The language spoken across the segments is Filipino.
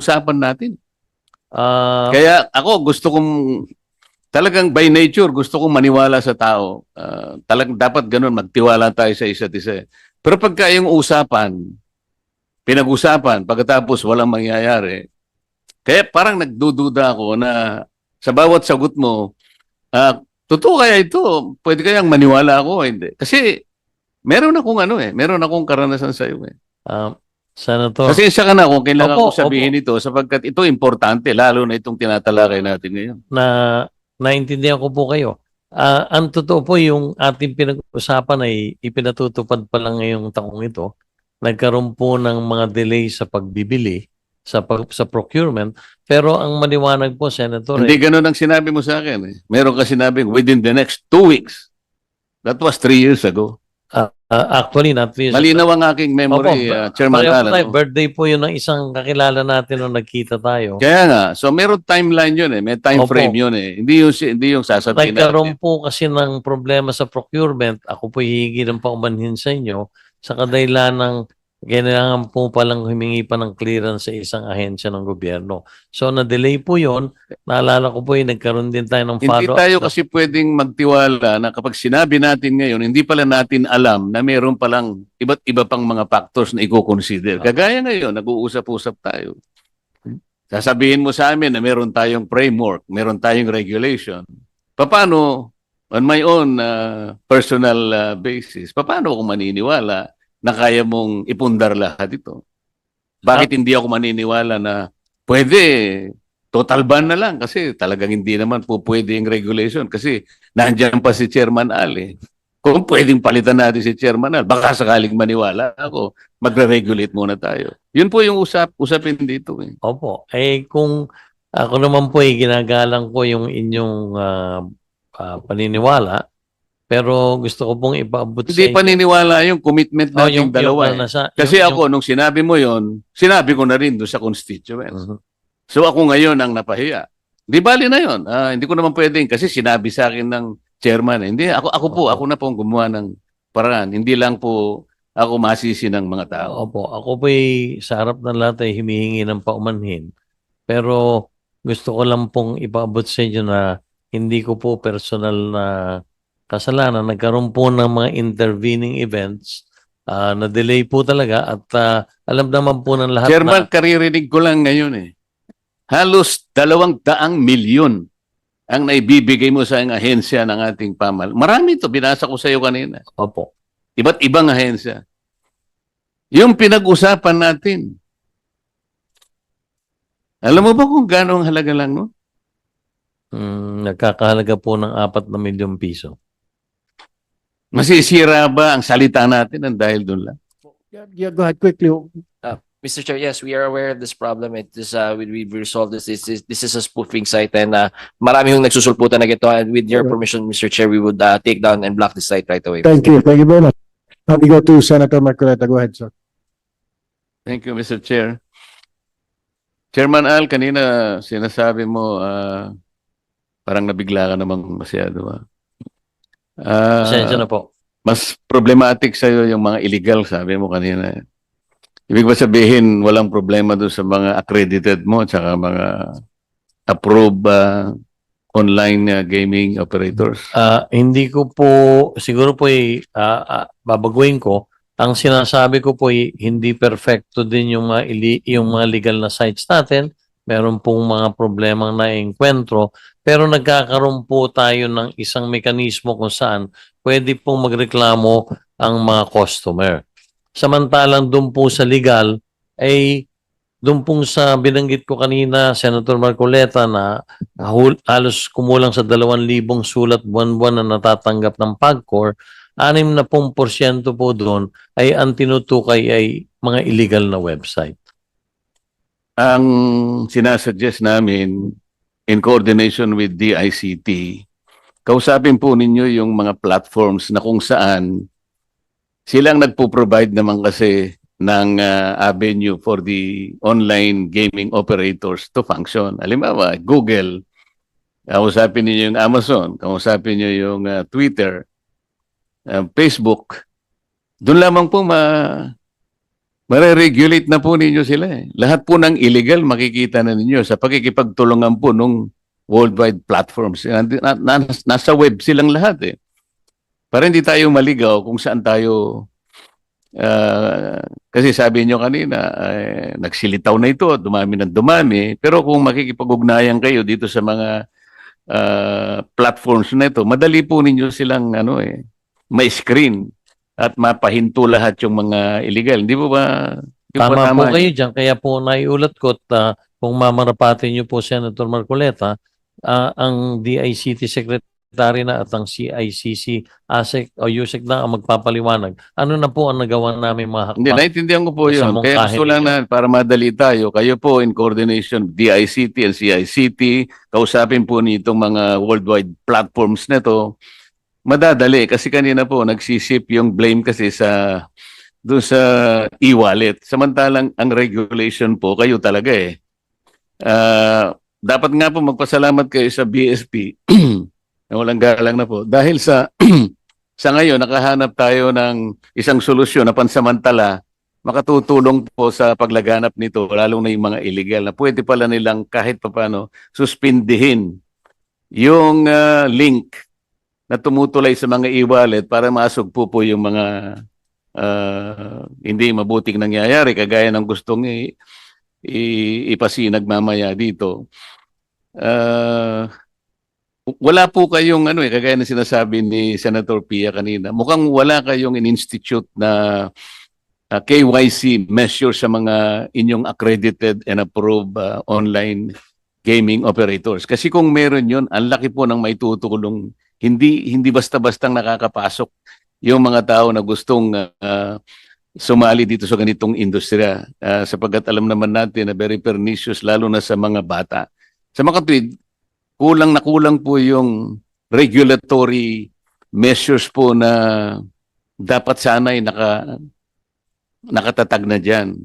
pinag-uusapan natin. Ah, Kaya ako gusto kong talagang by nature gusto kong maniwala sa tao. Talagang dapat ganun magtiwala tayo sa isa't isa. Pero pagka yung usapan, pinag-usapan pagkatapos walang mangyayari. Kaya parang nagdududa ako na sa bawat sagot mo, totoo kaya ito? Pwede kayang maniwala ako? Hindi. Kasi meron akong meron akong karanasan sa iyo eh. ah, Senator. Pasensya ka na kung kailangan Opo, ko sabihin ito sapagkat ito importante lalo na itong tinatalakay natin ngayon. na naintindihan ko po kayo. Ang totoo po yung ating pinag-usapan ay ipinatutupad pa lang ngayong taong ito. Nagkaroon po ng mga delay sa pagbibili, sa procurement. Pero ang maliwanag po, Senator, Hindi ganun ang sinabi mo sa akin eh. Meron ka sinabing within the next 2 weeks. That was 3 years ago. actually, not least. Malinaw ang aking memory, Chairman pareho po Alan. tayo. Birthday po yun ng isang kakilala natin nung nagkita tayo. Kaya nga, so meron timeline yun eh. May time Opo. frame yun eh. Hindi yung sasabihin Nagkaroon natin. po kasi ng problema sa procurement. Ako po hihingi ng paumanhin sa inyo sa kadahilan ng kailangan po palang humingi pa ng clearance sa isang ahensya ng gobyerno. So, na-delay po yon. Naalala ko po nagkaroon din tayo ng Hindi follow-up. tayo kasi pwedeng magtiwala na kapag sinabi natin ngayon, hindi pala natin alam na meron palang iba't iba pang mga factors na i-consider. Kagaya ngayon, nag-uusap-usap tayo. Sasabihin mo sa amin na meron tayong framework, meron tayong regulation. Paano, on my own personal basis, paano ako maniniwala na kaya mong ipundar lahat ito? Bakit hindi ako maniniwala na pwede total ban na lang kasi talagang hindi naman po pwede yung regulation kasi nandiyan pa si Chairman Al eh. Kung pwedeng palitan natin si Chairman Al, baka sakaling maniwala ako, magre-regulate muna tayo. Yun po yung usapin dito eh. Opo. Kung ako naman po ginagalang ko yung inyong paniniwala, pero gusto ko pong ipaabot sa Hindi inyo. paniniwala yung commitment nating dalawa eh. Kasi yung, ako, nung sinabi mo yon, sinabi ko na rin doon sa constituents. So ako ngayon ang napahiya. Di bali na yon. Hindi ko naman pwedeng kasi sinabi sa akin ng chairman. Hindi, ako na po ang gumawa ng paraan. Hindi lang po ako masisi ng mga tao. Opo, ako po sa harap ng lahat ay humihingi ng paumanhin. Pero gusto ko lang pong ipaabot sa inyo na hindi ko po personal na kasalanan. Nagkaroon po ng mga intervening events. Na-delay po talaga at alam naman po ng lahat Chairman, karirinig ko lang ngayon eh. Halos 200 milyon ang naibibigay mo sa ahensya ng ating pamal. Marami ito, binasa ko sa iyo kanina. Opo. Iba't ibang ahensya. Yung pinag-usapan natin. Alam mo ba kung gaano ang halaga lang, no? Nagkakahalaga po ng 4 na milyong piso. Masisira ba ang salita natin ng dahil doon lang? Yeah, go ahead quickly. Mr. Chair, yes, we are aware of this problem. It is we resolved this. This is a spoofing site, and marami yung nagsusulputan na gito. And with your permission, Mr. Chair, we would take down and block the site right away. Thank you very much. Now we go to Senator Marcoleta. Go ahead, sir. Thank you, Mr. Chair. Chairman Al, kanina sinasabi mo parang nabigla ka namang masyado. Pasensya na po. Mas problematic sa'yo yung mga illegal, sabi mo kanina. Ibig ba sabihin, walang problema doon sa mga accredited mo tsaka mga approved online gaming operators? Hindi ko po, siguro po babaguhin ko. Ang sinasabi ko po hindi perfecto din yung mga legal na sites natin. Meron pong mga problemang na-enkwentro. Pero nagkakaroon po tayo ng isang mekanismo kung saan pwede pong magreklamo ang mga customer. Samantalang doon po sa legal, doon pong sa binanggit ko kanina, Senator Marcoleta, na halos kumulang sa 2,000 sulat buwan-buwan na natatanggap ng PAGCOR, 60% po doon ay ang tinutukay ay mga illegal na website. Ang sinasuggest namin in coordination with DICT, kausapin po ninyo yung mga platforms na kung saan silang nagpo-provide naman kasi ng avenue for the online gaming operators to function. Halimbawa, Google, kausapin niyo yung Amazon, kausapin niyo yung Twitter, Facebook. Doon lamang po Mare-regulate na po ninyo sila eh. Lahat po ng illegal makikita na ninyo sa pakikipagtulungan po nung worldwide platforms. Nasa web silang lahat eh. Para hindi tayo maligaw kung saan tayo kasi sabi nyo kanina, nagsilitaw na ito, dumami ng dumami. Pero kung makikipag-ugnayan kayo dito sa mga platforms na ito, madali po ninyo silang may screen at mapahinto lahat yung mga illegal. Hindi po ba? Hindi po Tama po tama? kayo dyan. Kaya po naiulat ko at kung mamarapatin niyo po, Senator Marcoleta, ang DICT Secretary na at ang CICC, ASEC o USEC na ang magpapaliwanag. Ano na po ang nagawa namin mga Hindi, hakbang? naintindihan ko po Sa yun. Kaya mungkahin gusto lang ninyo. na para madali tayo, kayo po in coordination DICT and CICT, kausapin po nitong mga worldwide platforms na to, madadali. Kasi kanina po, nagsisip yung blame kasi doon sa e-wallet. Samantalang ang regulation po, kayo talaga eh. Dapat nga po magpasalamat kayo sa BSP na walang galang na po. Dahil sa ngayon, nakahanap tayo ng isang solusyon na pansamantala makatutulong po sa paglaganap nito, lalo na yung mga illegal na pwede pala nilang kahit papano suspindihin yung link na tumutulay sa mga e-wallet para masugpo po yung mga hindi mabuting nangyayari kagaya ng gustong ipasinag mamaya dito. Wala po kayong kagaya ng sinasabi ni Senator Pia kanina. Mukhang wala kayong in-institute na KYC measure sa mga inyong accredited and approved online gaming operators. Kasi kung meron yun, ang laki po ng maitutulong. Hindi basta-bastang nakakapasok yung mga tao na gustong sumali dito sa ganitong industriya. Sapagkat alam naman natin na very pernicious lalo na sa mga bata. Sa mga kapatid, kulang na kulang po yung regulatory measures po na dapat sana ay nakatatag na dyan.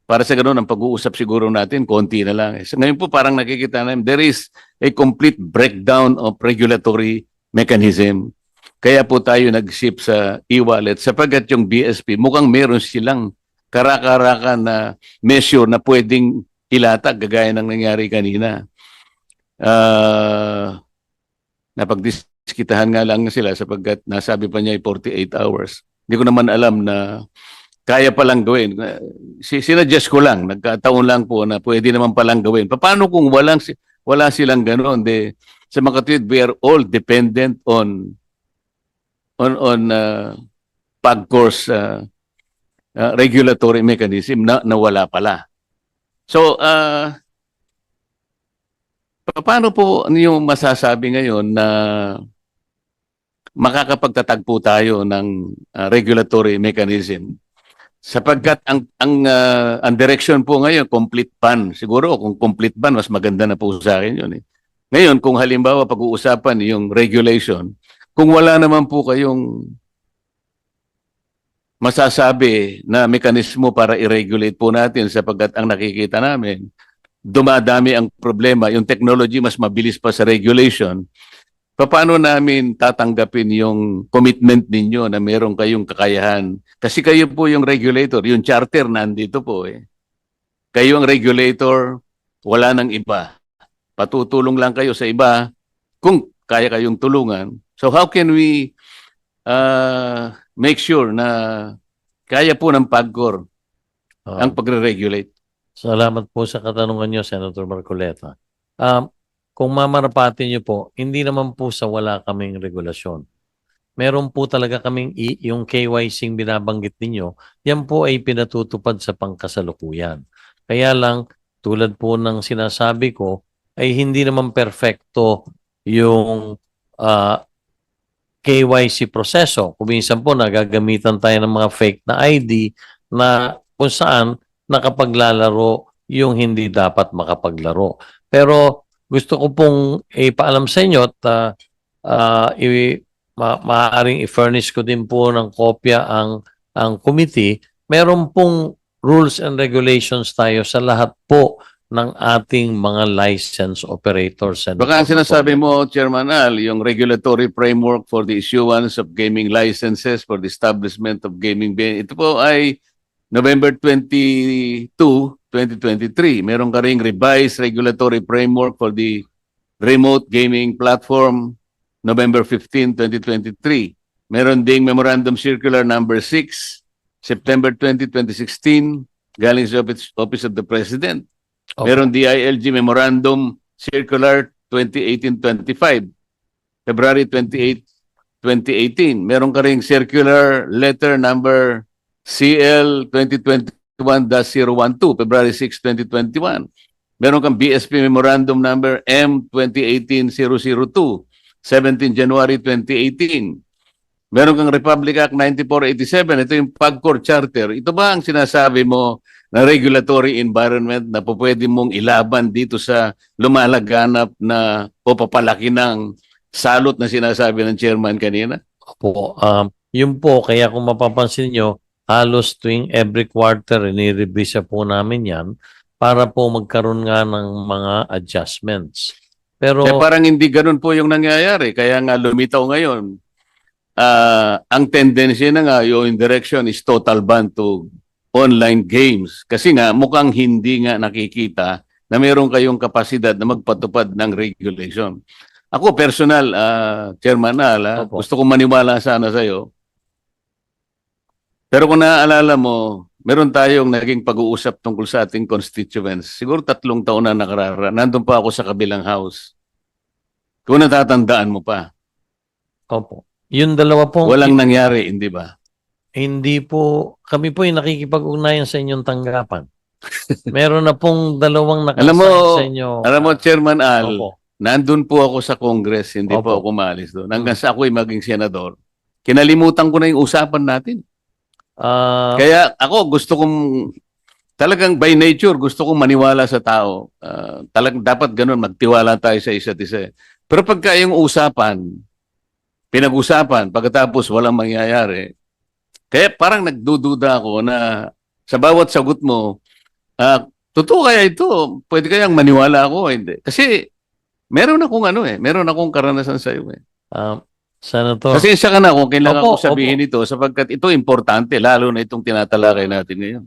Para sa ganoon, ang pag-uusap siguro natin, konti na lang. So, ngayon po parang nakikita namin, there is a complete breakdown of regulatory mechanism. Kaya po tayo nag-ship sa e-wallet sapagkat yung BSP, mukhang meron silang karakarakan na measure na pwedeng ilatag, gagaya ng nangyari kanina. Napagdiskitahan nga lang sila sapagkat nasabi pa niya ay 48 hours. Hindi ko naman alam na kaya palang gawin. Sinuggest ko lang, nagkataon lang po na pwede naman palang gawin. Paano kung wala silang ganoon? Sa mga kapatid, we are all dependent on PAGCOR's regulatory mechanism na wala pala. So, paano po yung masasabi ngayon na makakapagtatag po tayo ng regulatory mechanism? Sapagkat ang direction po ngayon, complete ban. Siguro kung complete ban, mas maganda na po sa akin yun eh. Ngayon, kung halimbawa pag-uusapan yung regulation, kung wala naman po kayong masasabi na mekanismo para i-regulate po natin sapagkat ang nakikita namin, dumadami ang problema, yung technology mas mabilis pa sa regulation, paano namin tatanggapin yung commitment ninyo na meron kayong kakayahan? Kasi kayo po yung regulator, yung charter nandito po eh. Kayo ang regulator, wala nang iba. Patutulong lang kayo sa iba kung kaya kayong tulungan. So how can we make sure na kaya po ng PAGCOR ang pagre-regulate? Salamat po sa katanungan niyo, Senator Marcoleta. Kung mamarapatin niyo po, hindi naman po sa wala kaming regulasyon. Meron po talaga kaming yung KYC binabanggit ninyo, yan po ay pinatutupad sa pangkasalukuyan. Kaya lang, tulad po ng sinasabi ko, ay hindi naman perfecto yung KYC proseso. Kung minsan po nagagamitan tayo ng mga fake na ID na kung saan nakapaglalaro yung hindi dapat makapaglaro. Pero gusto ko pong ipaalam sa inyo at maaaring i-furnish ko din po ng kopya ang committee. Meron pong rules and regulations tayo sa lahat po ng ating mga license operators. And Baka ang sinasabi mo, Chairman Al, yung regulatory framework for the issuance of gaming licenses for the establishment of gaming, ito po ay November 22, 2023. Meron ka ring revised regulatory framework for the remote gaming platform, November 15, 2023. Meron ding Memorandum Circular number 6, September 20, 2016, galing sa Office of the President. Opo. Meron DILG Memorandum Circular 2018-25, February 28, 2018. Meron ka ring Circular Letter number CL 2021-012, February 6, 2021. Meron kang BSP Memorandum number M 2018-002, 17 January 2018. Meron kang Republic Act 9487, ito yung PAGCOR Charter. Ito ba ang sinasabi mo na regulatory environment na po pwede mong ilaban dito sa lumalaganap na o papalaki ng salot na sinasabi ng chairman kanina? Opo. Yun po, kaya kung mapapansin nyo, halos tuwing every quarter, nire-revisa po namin yan para po magkaroon nga ng mga adjustments. Pero, Kaya parang hindi ganun po yung nangyayari. Kaya nga lumitaw ngayon, ang tendency na nga yung direction is total ban to online games. Kasi nga mukhang hindi nga nakikita na meron kayong kapasidad na magpatupad ng regulation. Ako personal, Chairman Al, Opo. gusto kong maniwala sana sa'yo. Pero kung naaalala mo, meron tayong naging pag-uusap tungkol sa ating constituents. Siguro 3 taon na nakararaan. Nandun pa ako sa kabilang house. Kung natatandaan mo pa, opo. Yung dalawa po, walang nangyari, hindi ba? hindi po, kami po yung nakikipag-ugnayan sa inyong tanggapan. Meron na pong dalawang Alam mo, nakasign sa inyo. Alam mo, Chairman Al, Opo. nandun po ako sa Congress, hindi po Opo. ako umalis doon. Hanggang sa ako'y maging senador. Kinalimutan ko na yung usapan natin. Kaya ako gusto kong, talagang by nature, gusto kong maniwala sa tao. Talagang dapat ganun, magtiwala tayo sa isa't isa. Pero pagka yung usapan, pinag-usapan, pagkatapos walang mangyayari, kaya parang nagdududa ako na sa bawat sagot mo, totoo kaya ito? Pwede kayang maniwala ako? Hindi. Kasi meron akong meron akong karanasan sa iyo. Senator, Kasi isa ka na kung kailangan Opo, ko sabihin ito sapagkat ito importante, lalo na itong tinatalakay natin ngayon.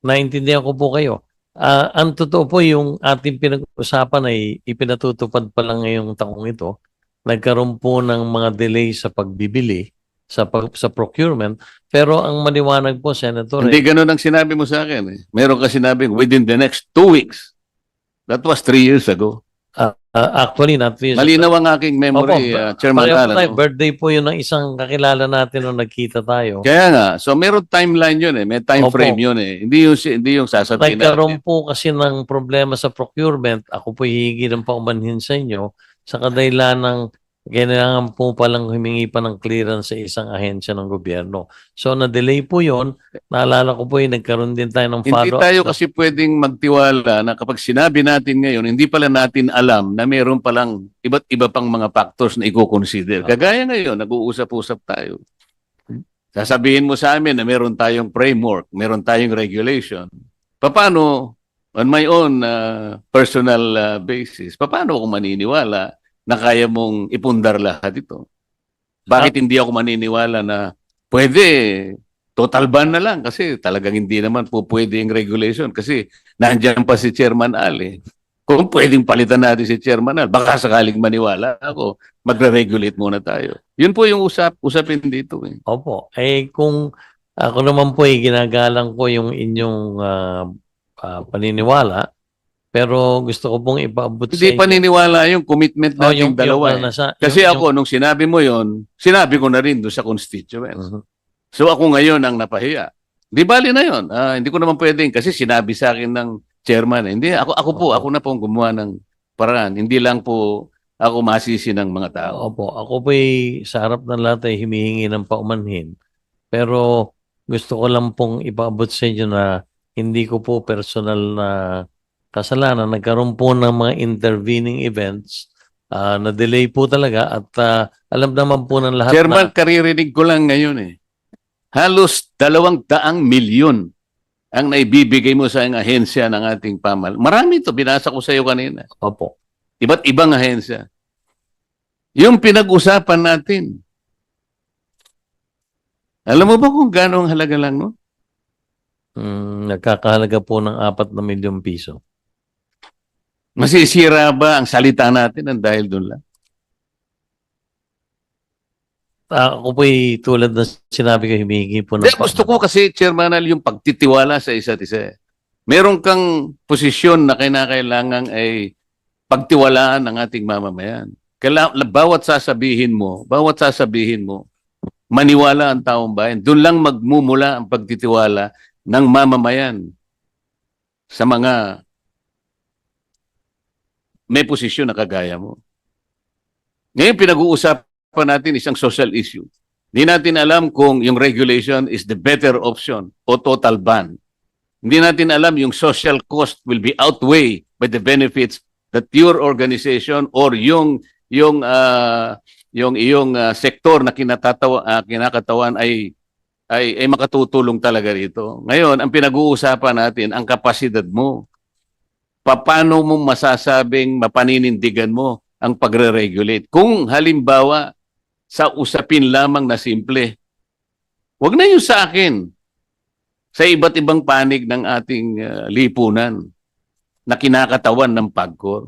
naintindihan ko po kayo. Ang totoo po yung ating pinag-usapan ay ipinatutupad pa lang ngayong taong ito. Nagkaroon po ng mga delay sa pagbibili, sa procurement. Pero ang maliwanag po, Senator, Hindi ganun ang sinabi mo sa akin. Meron ka sinabing within the next 2 weeks. That was 3 years ago. actually, not this. Malinaw ang aking memory, Opo, Chairman pareho po Alan. tayo. Birthday po yun ng isang kakilala natin nung nagkita tayo. Kaya nga, so meron timeline yun may time Opo. frame yun Hindi yung sasabihin Nagkaroon natin. po kasi ng problema sa procurement. Ako po hihingi ng paumanhin sa inyo sa kadahilan ng kailangan po palang humingi pa ng clearance sa isang ahensya ng gobyerno. So, na-delay po yon. Naalala ko po nagkaroon din tayo ng Hindi follow-up. tayo kasi pwedeng magtiwala na kapag sinabi natin ngayon, hindi pala natin alam na meron palang iba't iba pang mga factors na i-consider. Kagaya ngayon, nag-uusap-usap tayo. Sasabihin mo sa amin na meron tayong framework, meron tayong regulation. Paano, on my own personal basis, paano ako maniniwala na kaya mong ipundar lahat ito? Bakit hindi ako maniniwala na pwede, total ban na lang kasi talagang hindi naman po pwede yung regulation kasi nandiyan pa si Chairman Al Kung pwedeng palitan natin si Chairman Al, baka sakaling maniwala ako, magre-regulate muna tayo. Yun po yung usapin dito. Opo. Kung ako naman po ginagalang ko yung inyong paniniwala, pero gusto ko pong ipaabot sa Hindi paniniwala yung commitment natin dalawa. Kasi ako, nung sinabi mo yon, sinabi ko na rin doon sa constituents. So ako ngayon ang napahiya. Di bali na yon. Hindi ko naman pwedeng kasi sinabi sa akin ng chairman. Hindi, ako na pong gumawa ng paraan. Hindi lang po ako masisi ng mga tao. Opo. Ako po sa harap ng lahat ay humihingi ng paumanhin. Pero gusto ko lang pong ipaabot sa inyo na hindi ko po personal na kasalanan. Nagkaroon po ng mga intervening events na delay po talaga at alam naman po ng lahat Chairman, karirinig ko lang ngayon Halos 200 milyon ang naibibigay mo sa ahensya ng ating pamal. Marami ito, binasa ko sa iyo kanina. Opo. Iba't ibang ahensya. Yung pinag-usapan natin. Alam mo ba kung gaano ang halaga lang, no? Nagkakahalaga po ng 4 na milyong piso. Masisira ba ang salita natin ng dahil doon lang? Ako po'y tulad na sinabi ko, humihingi po ng Hindi, gusto ko kasi, Chairman Al, yung pagtitiwala sa isa't isa. Meron kang posisyon na kinakailangan ay pagtiwalaan ng ating mamamayan. Bawat sasabihin mo, maniwala ang taong bayan. Doon lang magmumula ang pagtitiwala ng mamamayan sa mga may posisyon na kagaya mo. Ngayon, pinag-uusapan natin isang social issue. Hindi natin alam kung yung regulation is the better option o total ban. Hindi natin alam yung social cost will be outweighed by the benefits that your organization or yung iyong sektor na kinakatawan ay makatutulong talaga rito. Ngayon, ang pinag-uusapan natin ang kapasidad mo. Paano mo masasabing mapaninindigan mo ang pagre-regulate? Kung halimbawa sa usapin lamang na simple, wag na yung sa akin. Sa iba't ibang panig ng ating lipunan na kinakatawan ng PAGCOR.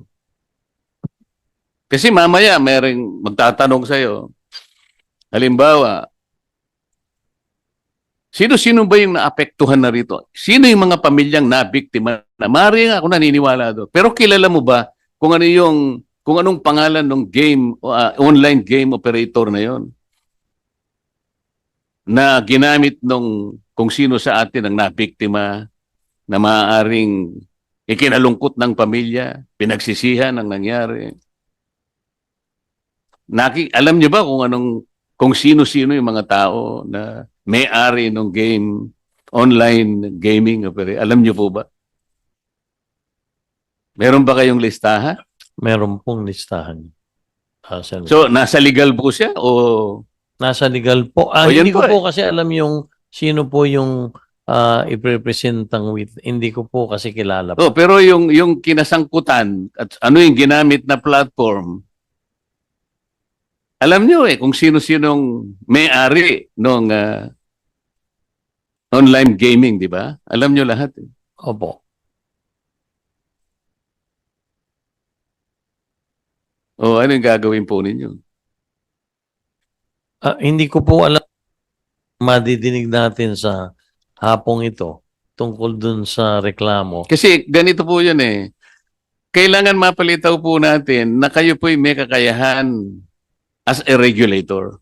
Kasi mamaya mayroong magtatanong sa'yo, halimbawa, sino-sino ba yung naapektuhan na rito? Sino yung mga pamilyang nabiktima? Maaaring ako naniniwala doon. Pero kilala mo ba kung anong pangalan ng game, online game operator na yon? Na ginamit kung sino sa atin ang nabiktima na maaaring ikinalungkot ng pamilya, pinagsisihan ang nangyari. Alam niyo ba kung sino-sino yung mga tao na may-ari ng game, online gaming operator? Alam niyo po ba? Meron ba kayong listahan? Meron pong listahan. Senator. So, nasa legal po siya o Nasa legal po. yan Hindi ko po po kasi alam yung sino po yung i-representang with. Hindi ko po kasi kilala po. pero yung kinasangkutan at ano yung ginamit na platform, alam niyo kung sino-sinong may-ari ng online gaming, di ba? Alam niyo lahat. Opo. O ano yung gagawin po ninyo? Hindi ko po alam madidinig natin sa hapong ito tungkol dun sa reklamo. Kasi ganito po yun eh. Kailangan mapalitaw po natin na kayo po'y may kakayahan as a regulator.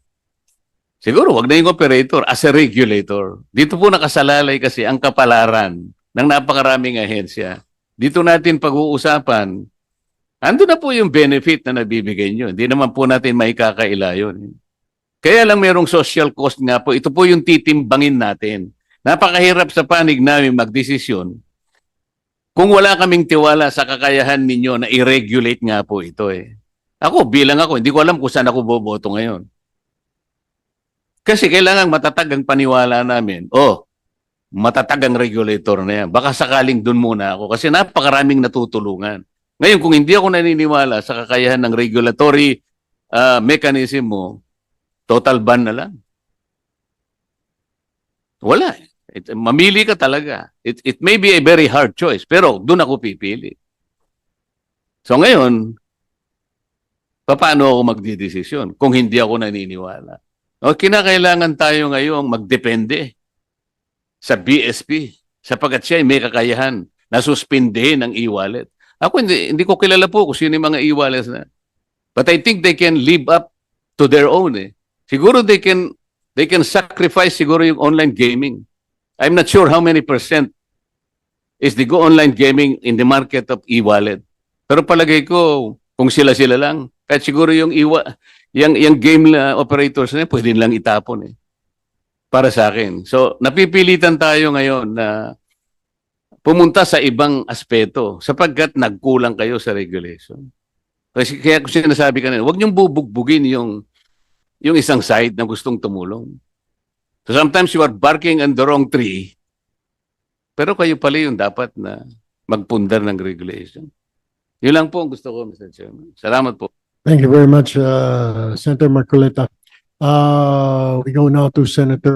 Siguro, wag na yung operator, as a regulator. Dito po nakasalalay kasi ang kapalaran ng napakaraming ahensya. Dito natin pag-uusapan, ando na po yung benefit na nabibigay nyo. Hindi naman po natin maikakaila yun. Kaya lang merong social cost nga po. Ito po yung titimbangin natin. Napakahirap sa panig namin magdesisyon kung wala kaming tiwala sa kakayahan ninyo na i-regulate nga po ito eh. Ako, hindi ko alam kung saan ako boboto ngayon. Kasi kailangan matatag ang paniwala namin. Matatag ang regulator na yan. Baka sakaling dun muna ako kasi napakaraming natutulungan. Ngayon, kung hindi ako naniniwala sa kakayahan ng regulatory mechanism mo, total ban na lang. Wala. Mamili ka talaga. It may be a very hard choice, pero doon ako pipili. So ngayon, paano ako magdidesisyon kung hindi ako naniniwala? Kinakailangan tayo ngayong magdepende sa BSP sapagkat siya ay may kakayahan na suspindihin ang e-wallet. Ako hindi ko kilala po kung sino yung mga e-wallets na. But I think they can live up to their own eh. Siguro they can sacrifice siguro yung online gaming. I'm not sure how many percent is the online gaming in the market of e-wallet. Pero palagay ko, kung sila-sila lang, kahit siguro yung game operators na pwede lang itapon eh. Para sa akin. So, napipilitan tayo ngayon na pumunta sa ibang aspeto sapagkat nagkulang kayo sa regulation. Kasi kaya kung sinasabi kanina, huwag niyong bubugbugin yung isang side na gustong tumulong. So sometimes you are barking on the wrong tree, pero kayo pala yung dapat na magpundar ng regulation. Yun lang po ang gusto ko, Mr. Chairman. Salamat po. Thank you very much, Senator Marcoleta. We go now to Senator